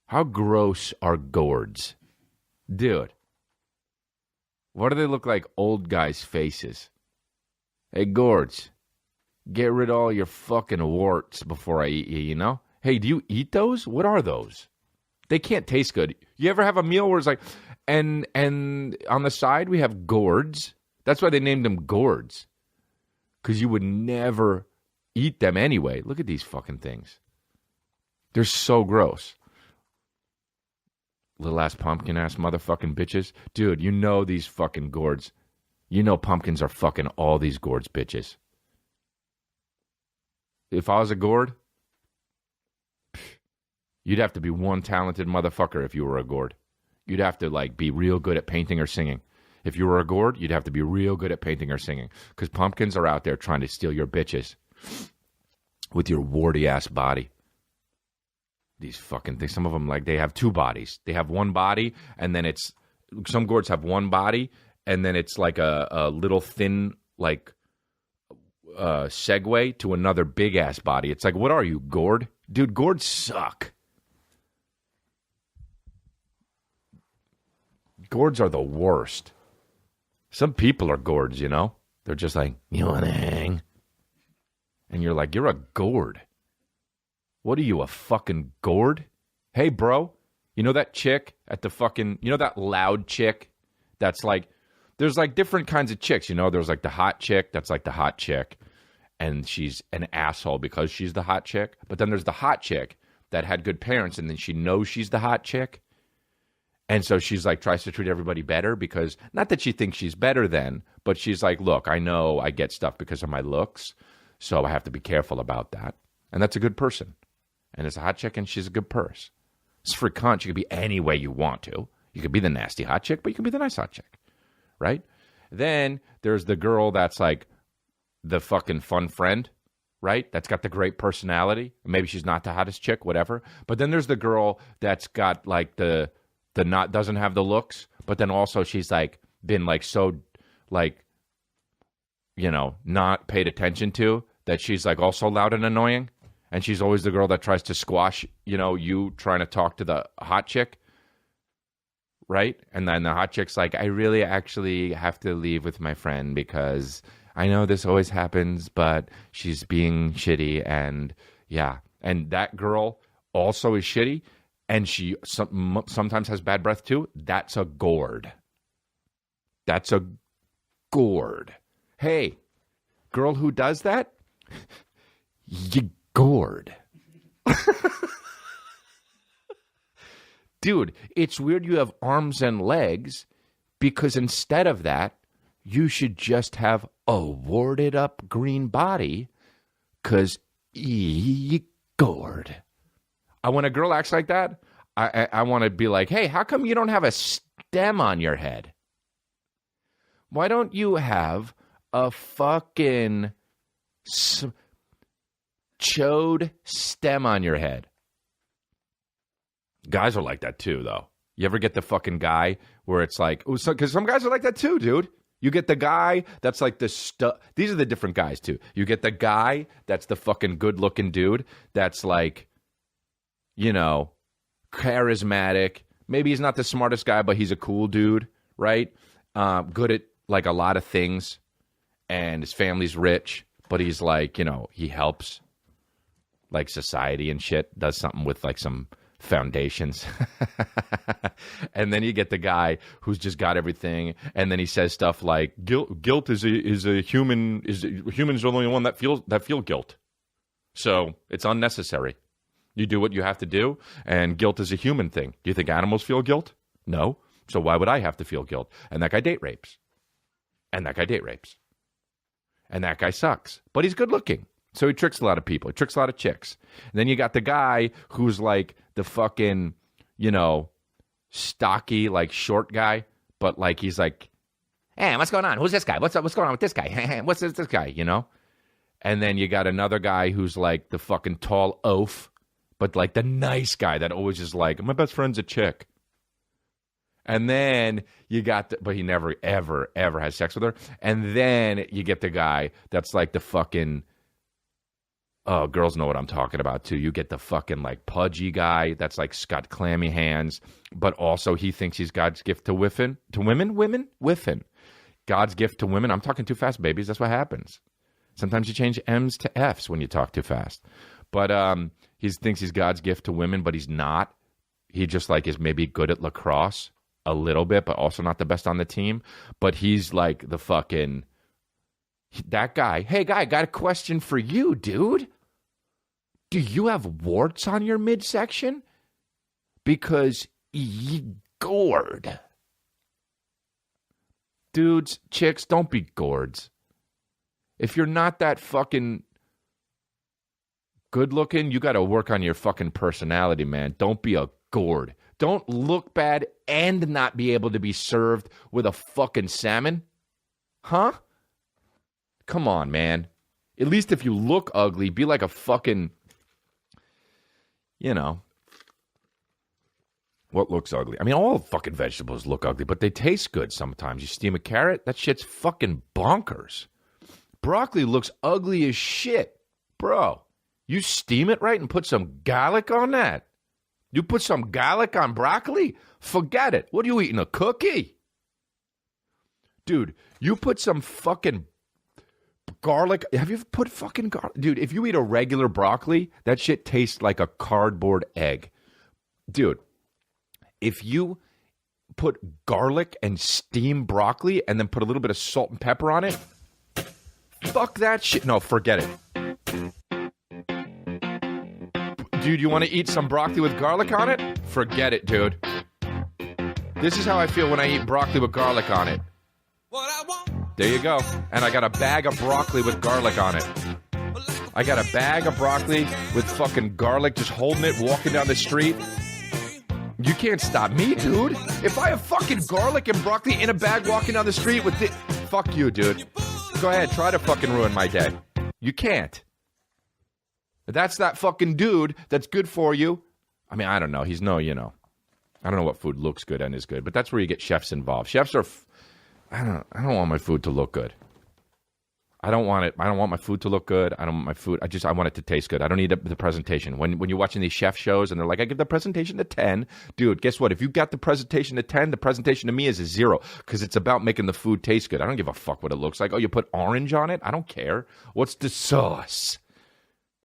How gross are gourds? Dude. What do they look like? Old guys' faces. Hey, gourds. Get rid of all your fucking warts before I eat you, you know? Hey, do you eat those? What are those? They can't taste good. You ever have a meal where it's like, and on the side we have gourds. That's why they named them gourds. Because you would never eat them anyway. Look at these fucking things. They're so gross. Little ass pumpkin ass motherfucking bitches. Dude, you know these fucking gourds. You know pumpkins are fucking all these gourds bitches. If I was a gourd, you'd have to be one talented motherfucker if you were a gourd. You'd have to like be real good at painting or singing. If you were a gourd, you'd have to be real good at painting or singing. Because pumpkins are out there trying to steal your bitches with your warty ass body. These fucking things. Some of them, like, they have two bodies. They have one body, and then it's... Some gourds have one body, and then it's like a little thin, like, segue to another big-ass body. It's like, what are you, gourd? Dude, gourds suck. Gourds are the worst. Some people are gourds, you know? They're just like, you want to hang? And you're like, you're a gourd. What are you, a fucking gourd? Hey, bro, you know that chick at the fucking... You know that loud chick that's like... There's like different kinds of chicks, you know? There's like the hot chick that's like the hot chick. And she's an asshole because she's the hot chick. But then there's the hot chick that had good parents and then she knows she's the hot chick. And so she's like, tries to treat everybody better because... Not that she thinks she's better than, but she's like, look, I know I get stuff because of my looks. So I have to be careful about that. And that's a good person. And it's a hot chick, and she's a good purse. It's for cunt. You could be any way you want to. You could be the nasty hot chick, but you can be the nice hot chick, right? Then there's the girl that's like the fucking fun friend, right? That's got the great personality. Maybe she's not the hottest chick, whatever. But then there's the girl that's got like the not doesn't have the looks, but then also she's like been like so like, you know, not paid attention to that she's like also loud and annoying. And she's always the girl that tries to squash, you know, you trying to talk to the hot chick, right? And then the hot chick's like, I really actually have to leave with my friend because I know this always happens, but she's being shitty. And yeah, and that girl also is shitty, and she sometimes has bad breath too. That's a gourd. That's a gourd. Hey, girl who does that, you gourd. Dude, it's weird you have arms and legs because instead of that, you should just have a warded up green body because gourd. When a girl acts like that, I want to be like, hey, how come you don't have a stem on your head? Why don't you have a fucking... chode stem on your head? Guys are like that too, though. You ever get the fucking guy where it's like, because some guys are like that too, dude. You get the guy that's like the these are the different guys too. You get the guy that's the fucking good looking dude that's like, you know, charismatic. Maybe he's not the smartest guy, but he's a cool dude, right? Good at like a lot of things, and his family's rich, but he's like, you know, he helps like society and shit, does something with like some foundations. And then you get the guy who's just got everything, and then he says stuff like guilt is a human, humans are the only one that feel guilt. So it's unnecessary. You do what you have to do, and guilt is a human thing. Do you think animals feel guilt? No. So why would I have to feel guilt? And that guy date rapes. And that guy date rapes. And that guy sucks. But he's good looking. So he tricks a lot of people. He tricks a lot of chicks. And then you got the guy who's like the fucking, you know, stocky, like short guy. But like he's like, hey, what's going on? Who's this guy? What's going on with this guy? What's this guy, you know? And then you got another guy who's like the fucking tall oaf. But like the nice guy that always is like, my best friend's a chick. And then you got, but he never, ever, ever has sex with her. And then you get the guy that's like the fucking, Oh, girls know what I'm talking about too. You get the fucking like pudgy guy that's like got clammy hands, but also he thinks he's God's gift to whiffin. God's gift to women. I'm talking too fast, babies. That's what happens. Sometimes you change M's to F's when you talk too fast. But he thinks he's God's gift to women, but he's not. He just like is maybe good at lacrosse a little bit, but also not the best on the team. But he's like the fucking that guy. Hey, guy, got a question for you, dude. Do you have warts on your midsection? Because you gourd. Dudes, chicks, don't be gourds. If you're not that fucking good looking, you got to work on your fucking personality, man. Don't be a gourd. Don't look bad and not be able to be served with a fucking salmon. Huh? Come on, man. At least if you look ugly, be like a fucking... You know, what looks ugly? I mean, all fucking vegetables look ugly, but they taste good sometimes. You steam a carrot, that shit's fucking bonkers. Broccoli looks ugly as shit. Bro, you steam it right and put some garlic on that. You put some garlic on broccoli? Forget it. What are you eating, a cookie? Dude, you put some fucking garlic. Have you put fucking garlic? Dude, if you eat a regular broccoli, that shit tastes like a cardboard egg. Dude, if you put garlic and steam broccoli and then put a little bit of salt and pepper on it, fuck that shit. No, forget it. Dude, you want to eat some broccoli with garlic on it? Forget it, dude. This is how I feel when I eat broccoli with garlic on it. There you go. And I got a bag of broccoli with garlic on it. I got a bag of broccoli with fucking garlic, just holding it, walking down the street. You can't stop me, dude. If I have fucking garlic and broccoli in a bag walking down the street with it, fuck you, dude. Go ahead, try to fucking ruin my day. You can't. That's that fucking dude that's good for you. I mean, I don't know. He's no, you know. I don't know what food looks good and is good, but that's where you get chefs involved. Chefs are... I don't want my food to look good. I don't want it. I don't want my food to look good. I don't want my food. I want it to taste good. I don't need the presentation. When you're watching these chef shows and they're like, I give the presentation a 10. Dude, guess what? If you got the presentation a 10, the presentation to me is a 0 because it's about making the food taste good. I don't give a fuck what it looks like. Oh, you put orange on it? I don't care. What's the sauce?